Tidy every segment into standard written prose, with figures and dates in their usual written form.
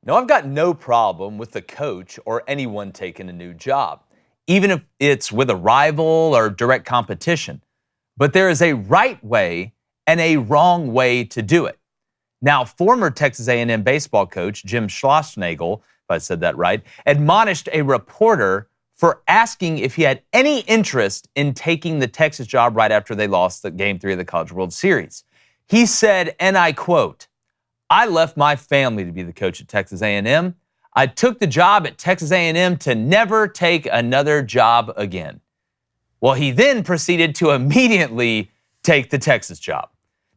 Now, I've got no problem with the coach or anyone taking a new job, even if it's with a rival or direct competition. But there is a right way and a wrong way to do it. Now, former Texas A&M baseball coach Jim Schlossnagle, if I said that right, admonished a reporter for asking if he had any interest in taking the Texas job right after they lost the Game 3 of the College World Series. He said, and I quote, "I left my family to be the coach at Texas A&M. I took the job at Texas A&M to never take another job again." Well, he then proceeded to immediately take the Texas job.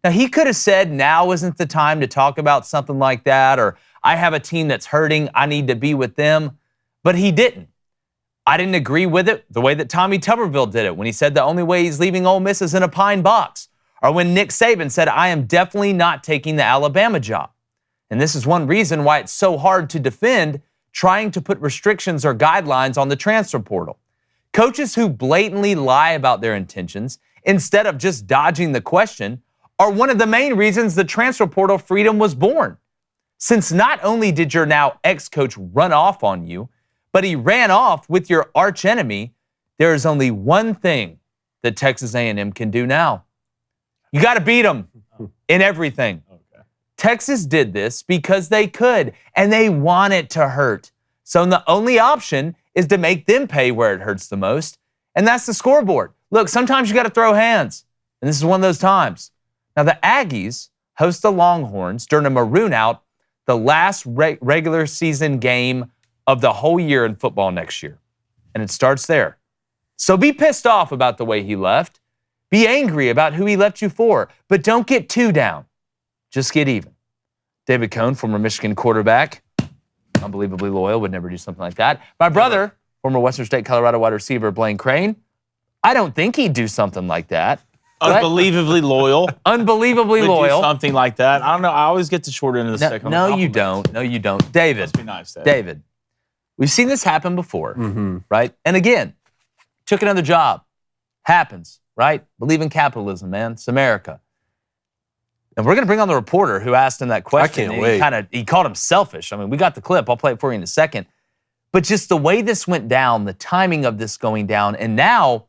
Now, he could have said, now isn't the time to talk about something like that, or I have a team that's hurting, I need to be with them, but he didn't. I didn't agree with it the way that Tommy Tuberville did it when he said the only way he's leaving Ole Miss is in a pine box, or when Nick Saban said, I am definitely not taking the Alabama job. And this is one reason why it's so hard to defend trying to put restrictions or guidelines on the transfer portal. Coaches who blatantly lie about their intentions instead of just dodging the question are one of the main reasons the transfer portal freedom was born. Since not only did your now ex-coach run off on you, but he ran off with your archenemy, there is only one thing that Texas A&M can do now. You got to beat them in everything. Texas did this because they could, and they want it to hurt. So the only option is to make them pay where it hurts the most, and that's the scoreboard. Look, sometimes you got to throw hands, and this is one of those times. Now, the Aggies host the Longhorns during a maroon out, the last regular season game of the whole year in football next year, and it starts there. So be pissed off about the way he left. Be angry about who he left you for, but don't get too down. Just get even. David Cohn, former Michigan quarterback, unbelievably loyal, would never do something like that. My brother, former Western State Colorado wide receiver Blaine Crain, I don't think he'd do something like that. Unbelievably loyal. Unbelievably loyal. Do something like that. I don't know. I always get the short end of the stick. No, you don't. No, you don't. David. Must be nice, David, we've seen this happen before, right? And again, took another job. Happens, right? Believe in capitalism, man. It's America. And we're going to bring on the reporter who asked him that question. I can't wait. He called him selfish. I mean, we got the clip. I'll play it for you in a second. But just the way this went down, the timing of this going down, and now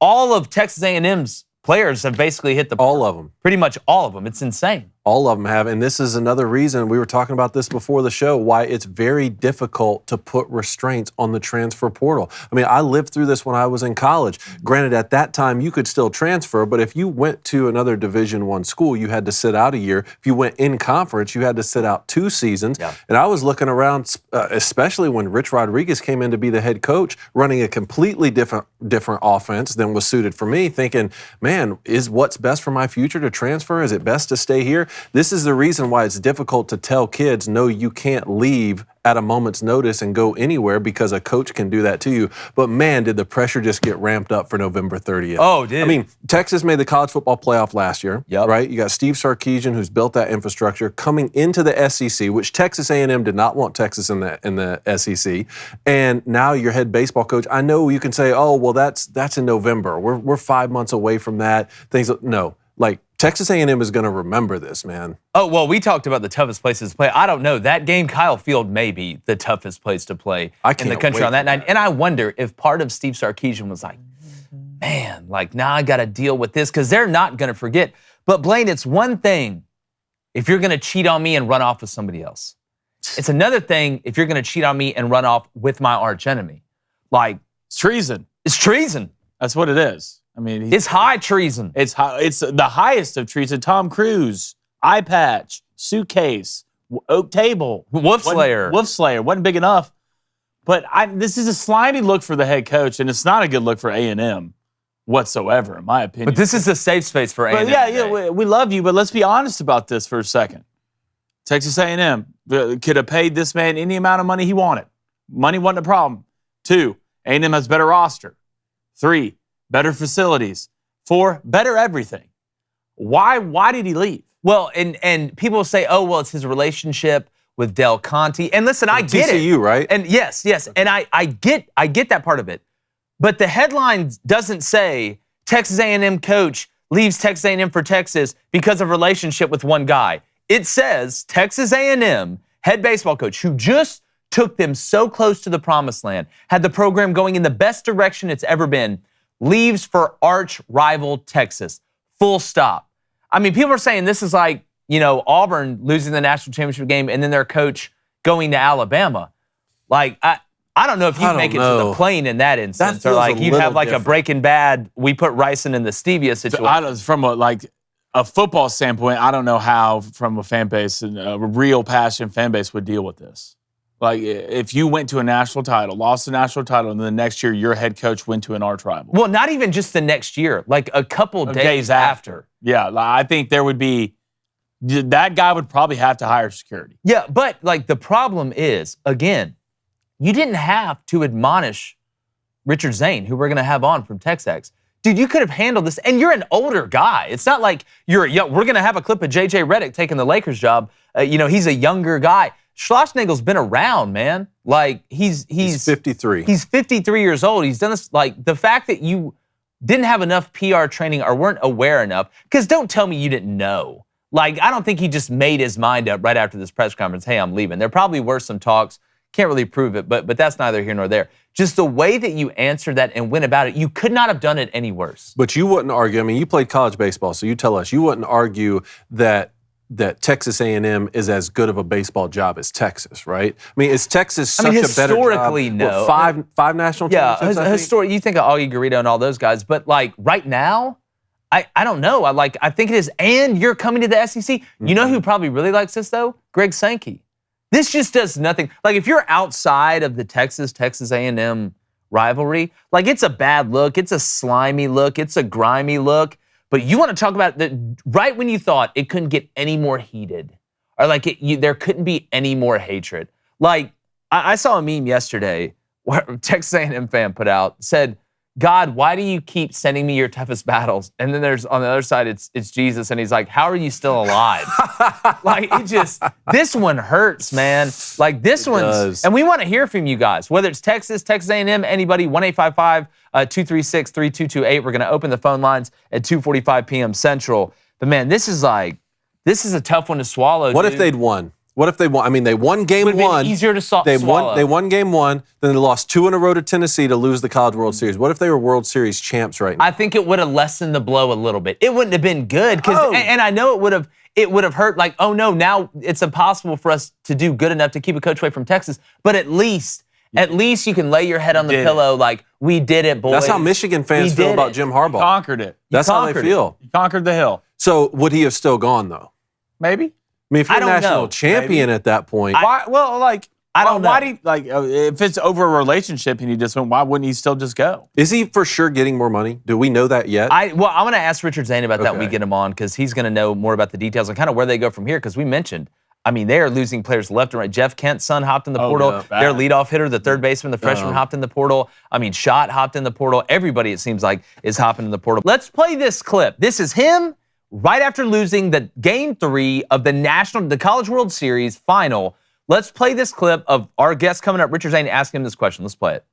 all of Texas A&M's players have basically hit the all of them. Pretty much all of them. It's insane. All of them have, and this is another reason, we were talking about this before the show, why it's very difficult to put restraints on the transfer portal. I mean, I lived through this when I was in college. Granted, at that time, you could still transfer, but if you went to another Division I school, you had to sit out a year. If you went in conference, you had to sit out 2 seasons. Yeah. And I was looking around, especially when Rich Rodriguez came in to be the head coach, running a completely different offense than was suited for me, thinking, man, is what's best for my future to transfer? Is it best to stay here? This is the reason why it's difficult to tell kids, no, you can't leave at a moment's notice and go anywhere, because a coach can do that to you. But man, did the pressure just get ramped up for November 30th. Oh, did. I mean, Texas made the college football playoff last year, right? You got Steve Sarkisian, who's built that infrastructure, coming into the SEC, which Texas A&M did not want Texas in the SEC. And now your head baseball coach, I know you can say, oh, well, that's in November. We're 5 months away from that. No, like, Texas A&M is going to remember this, man. Oh, well, we talked about the toughest places to play. I don't know. That game, Kyle Field may be the toughest place to play in the country on that night. And I wonder if part of Steve Sarkisian was like, man, like, now I got to deal with this, because they're not going to forget. But, Blaine, it's one thing if you're going to cheat on me and run off with somebody else. It's another thing if you're going to cheat on me and run off with my archenemy. Like, it's treason. It's treason. That's what it is. I mean, it's high treason. It's the highest of treason. Tom Cruise, eye patch, suitcase, oak table, Wolf Slayer. Wolf Slayer wasn't big enough. But this is a slimy look for the head coach, and it's not a good look for A&M whatsoever, in my opinion. But this is a safe space for A&M. But yeah, we love you, but let's be honest about this for a second. Texas A&M could have paid this man any amount of money he wanted. Money wasn't a problem. 2, A&M has better roster. 3, better facilities. 4, better everything. Why did he leave? Well, and people say, oh, well, it's his relationship with Del Conte. And listen, I get it. TCU, right? And yes. And I get that part of it. But the headline doesn't say Texas A&M coach leaves Texas A&M for Texas because of relationship with one guy. It says Texas A&M head baseball coach who just took them so close to the promised land, had the program going in the best direction it's ever been, leaves for arch rival Texas. Full stop. I mean, people are saying this is like, Auburn losing the national championship game and then their coach going to Alabama. Like, I don't know if you make it to the plane in that instance, or like you'd have like a Breaking Bad, we put Ryson in the stevia situation. From a football standpoint, I don't know how, from a fan base, a real passion fan base would deal with this. Like, if you went to a national title, lost a national title, and then the next year your head coach went to an arch rival. Well, not even just the next year, like a couple days after. Yeah, I think there would be, that guy would probably have to hire security. Yeah, but like the problem is, again, you didn't have to admonish Richard Zane, who we're going to have on from Texags. Dude, you could have handled this, and you're an older guy. It's not like we're going to have a clip of J.J. Redick taking the Lakers job. He's a younger guy. Schlossnagle's been around, man. Like, he's 53. He's 53 years old. He's done this. Like, the fact that you didn't have enough PR training or weren't aware enough, because don't tell me you didn't know. Like, I don't think he just made his mind up right after this press conference, hey, I'm leaving. There probably were some talks. Can't really prove it, but that's neither here nor there. Just the way that you answered that and went about it, you could not have done it any worse. But you wouldn't argue, I mean, you played college baseball, so you tell us, you wouldn't argue that Texas A&M is as good of a baseball job as Texas, right? I mean, is Texas such a better job? Historically, no. What, five national championships, I think? You think of Augie Garrido and all those guys, but like right now, I don't know. I think it is, and you're coming to the SEC. You know who probably really likes this, though? Greg Sankey. This just does nothing. Like, if you're outside of the Texas A&M rivalry, like, it's a bad look. It's a slimy look. It's a grimy look. But you want to talk about right when you thought it couldn't get any more heated, or like there couldn't be any more hatred. Like, I saw a meme yesterday where a Texas A&M fan put out, said, God, why do you keep sending me your toughest battles? And then there's, on the other side, it's Jesus, and he's like, how are you still alive? Like, this one hurts, man. Like, this one's, and we want to hear from you guys, whether it's Texas A&M, anybody, 1-855-236-3228. We're going to open the phone lines at 2:45 p.m. Central. But, man, this is a tough one to swallow, What if they'd won? What if they won? I mean, they won game one. Easier to swallow. They won game one, then they lost 2 in a row to Tennessee to lose the College World Series. What if they were World Series champs right now? I think it would have lessened the blow a little bit. It wouldn't have been good, and I know it would have hurt. Like, oh no, now it's impossible for us to do good enough to keep a coach away from Texas. But at least you can lay your head on the pillow, like, we did it, boys. That's how Michigan fans feel about Jim Harbaugh. You conquered it. That's how they feel. You conquered the hill. So would he have still gone though? Maybe. I mean, if you're a national champion at that point. I don't know. Why do you, if it's over a relationship and he just went, why wouldn't he still just go? Is he for sure getting more money? Do we know that yet? I'm going to ask Richard Zane about that when we get him on, because he's going to know more about the details and kind of where they go from here, because we mentioned, I mean, they are losing players left and right. Jeff Kent's son hopped in the portal. No, their leadoff hitter, the third baseman, the freshman, hopped in the portal. I mean, Schott hopped in the portal. Everybody, it seems like, is hopping in the portal. Let's play this clip. This is him right after losing the Game 3 of the College World Series final. Let's play this clip of our guest coming up, Richard Zane, asking him this question. Let's play it.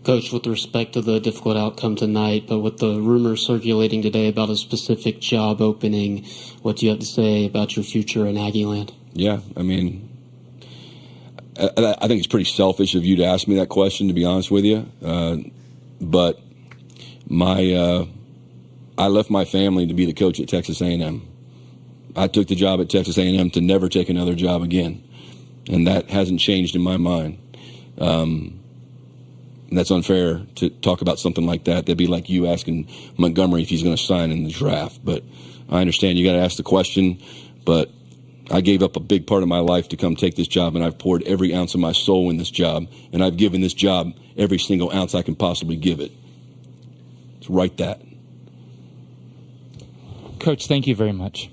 Coach, with respect to the difficult outcome tonight, but with the rumors circulating today about a specific job opening, what do you have to say about your future in Aggie land? Yeah, I mean, I think it's pretty selfish of you to ask me that question, to be honest with you. But I left my family to be the coach at Texas A&M. I took the job at Texas A&M to never take another job again, and that hasn't changed in my mind. And that's unfair to talk about something like that. That'd be like you asking Montgomery if he's going to sign in the draft. But I understand you got to ask the question, but I gave up a big part of my life to come take this job, and I've poured every ounce of my soul in this job, and I've given this job every single ounce I can possibly give it. So write that. Coach, thank you very much.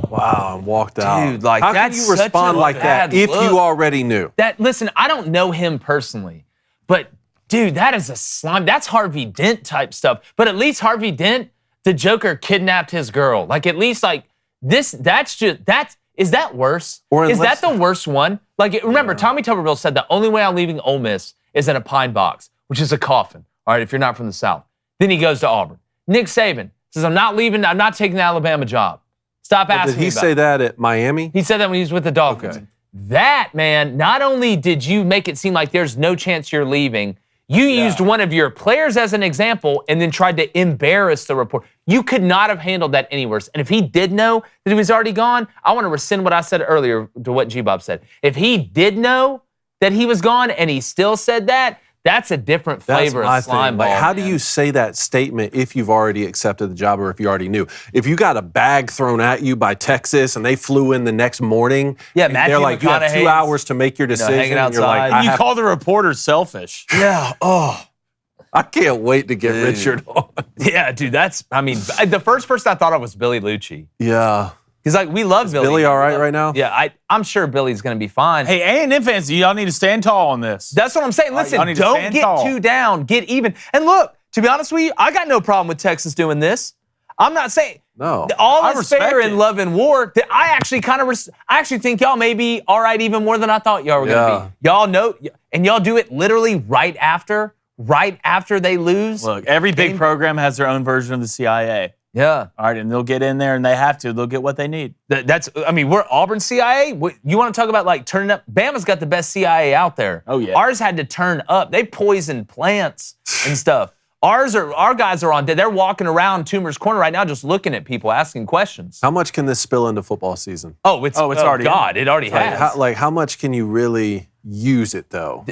Wow, and walked out. Dude, like, how that's can you respond like that bad if look. you already knew? Listen, I don't know him personally, but dude, that is a slime. That's Harvey Dent type stuff. But at least Harvey Dent, the Joker kidnapped his girl. Like, at least like this, is that worse? Is that the worst one? Like, remember, Tommy Tuberville said the only way I'm leaving Ole Miss is in a pine box, which is a coffin. All right, if you're not from the South. Then he goes to Auburn. Nick Saban says, I'm not leaving, I'm not taking the Alabama job. Stop But asking did me he about say it. that at Miami? He said that when he was with the Dolphins. Okay. That, man, not only did you make it seem like there's no chance you're leaving, you used one of your players as an example and then tried to embarrass the report. You could not have handled that any worse. And if he did know that he was already gone, I want to rescind what I said earlier to what G-Bob said. If he did know that he was gone and he still said that, that's a different flavor of slime ball. Like, how do man. you say that statement if you've already accepted the job or if you already knew? If you got a bag thrown at you by Texas and they flew in the next morning, Yeah, and Matthew they're like, you have 2 McConaughey's, hours to make your decision. hanging and you're like, outside. You call the reporter selfish. Yeah, I can't wait to get Richard on. Yeah, dude, the first person I thought of was Billy Lucci. Yeah. He's like, we love Billy. Billy all right right now? Yeah, I'm sure Billy's going to be fine. Hey, A&M fans, y'all need to stand tall on this. That's what I'm saying. Listen, y'all need to don't stand get tall. too down. Get even. And look, to be honest with you, I got no problem with Texas doing this. I'm not saying No. all I is respect fair it. in love and war. That I actually I actually think y'all may be all right even more than I thought y'all were going to be. Y'all know, and y'all do it literally right after they lose. Look, every big program has their own version of the CIA. Yeah. All right, and they'll get in there, and they have to. They'll get what they need. We're Auburn CIA. You want to talk about like turning up? Bama's got the best CIA out there. Oh, yeah. Ours had to turn up. They poisoned plants and stuff. Our guys are on. They're walking around Toomer's Corner right now, just looking at people, asking questions. How much can this spill into football season? It's already God. It already has. How much can you really use it, though?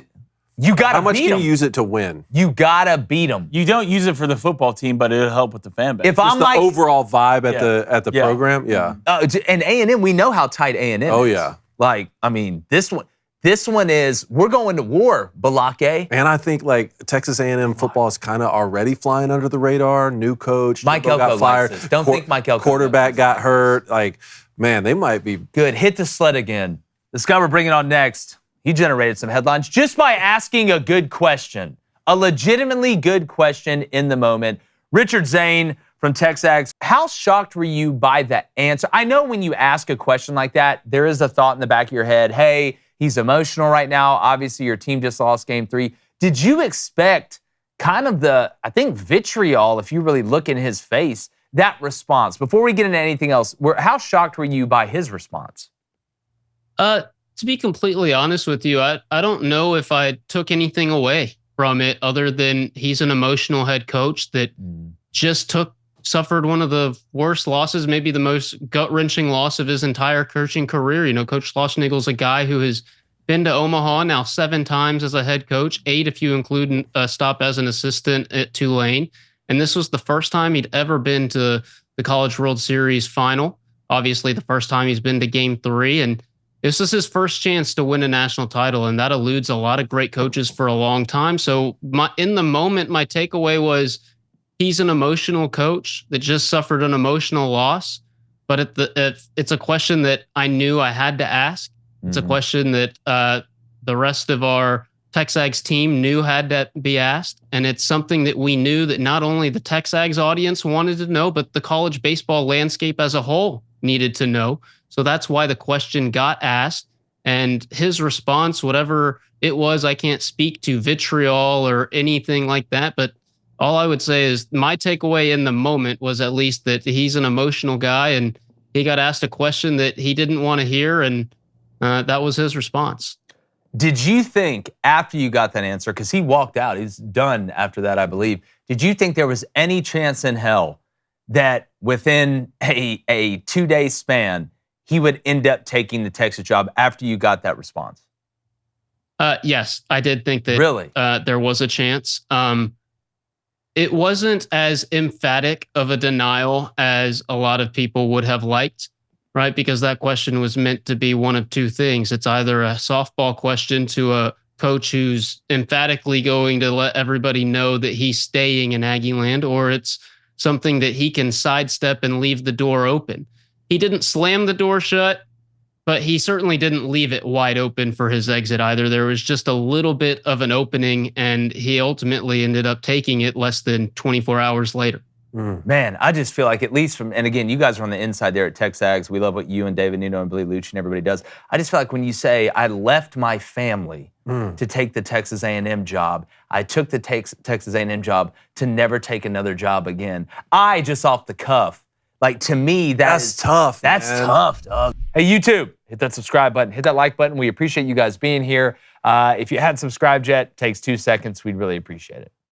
You got to How much beat can them. you use it to win? You got to beat them. You don't use it for the football team, but it'll help with the fan base. If Just I'm the like, overall vibe at the Yeah. program? Yeah. and A&M, we know how tight A&M Oh, is. yeah. Like, this one is, we're going to war, Balake. And I think like Texas A&M football is kind of already flying under the radar. New coach, Mike Jimbo Elko got fired. likes this. Don't think Mike Elko Quarterback knows. got hurt. Like, man, they might be. Good. Hit the sled again. This guy we're bringing on next, he generated some headlines just by asking a good question, a legitimately good question in the moment. Richard Zane from Texags, how shocked were you by that answer? I know when you ask a question like that, there is a thought in the back of your head, hey, he's emotional right now. Obviously, your team just lost game 3. Did you expect kind of vitriol, if you really look in his face, that response? Before we get into anything else, how shocked were you by his response? To be completely honest with you, I don't know if I took anything away from it other than he's an emotional head coach that just suffered one of the worst losses, maybe the most gut-wrenching loss of his entire coaching career. You know, Coach Schlossnagle's a guy who has been to Omaha now 7 times as a head coach, 8 if you include a stop as an assistant at Tulane. And this was the first time he'd ever been to the College World Series final. Obviously, the first time he's been to Game 3. And this is his first chance to win a national title, and that eludes a lot of great coaches for a long time. So in the moment, my takeaway was he's an emotional coach that just suffered an emotional loss. But it's a question that I knew I had to ask. It's a question that the rest of our Texags team knew had to be asked. And it's something that we knew that not only the Texags audience wanted to know, but the college baseball landscape as a whole needed to know. So that's why the question got asked. And his response, whatever it was, I can't speak to vitriol or anything like that. But all I would say is my takeaway in the moment was at least that he's an emotional guy and he got asked a question that he didn't want to hear. And that was his response. Did you think after you got that answer, because he walked out, he's done after that, I believe, did you think there was any chance in hell that within a 2-day span, he would end up taking the Texas job after you got that response? Yes, I did think that Really? There was a chance. It wasn't as emphatic of a denial as a lot of people would have liked, right? Because that question was meant to be one of 2 things. It's either a softball question to a coach who's emphatically going to let everybody know that he's staying in Aggie land, or it's something that he can sidestep and leave the door open. He didn't slam the door shut, but he certainly didn't leave it wide open for his exit either. There was just a little bit of an opening, and he ultimately ended up taking it less than 24 hours later. Man, I just feel like at least and again, you guys are on the inside there at Texags. We love what you and David Nuno and Billy Lucci and everybody does. I just feel like when you say, I left my family to take the Texas A&M job, I took the Texas A&M job to never take another job again. I just off the cuff, Like, to me, That's tough. That's man. tough, dog. Hey, YouTube, hit that subscribe button, hit that like button. We appreciate you guys being here. If you hadn't subscribed yet, it takes 2 seconds. We'd really appreciate it.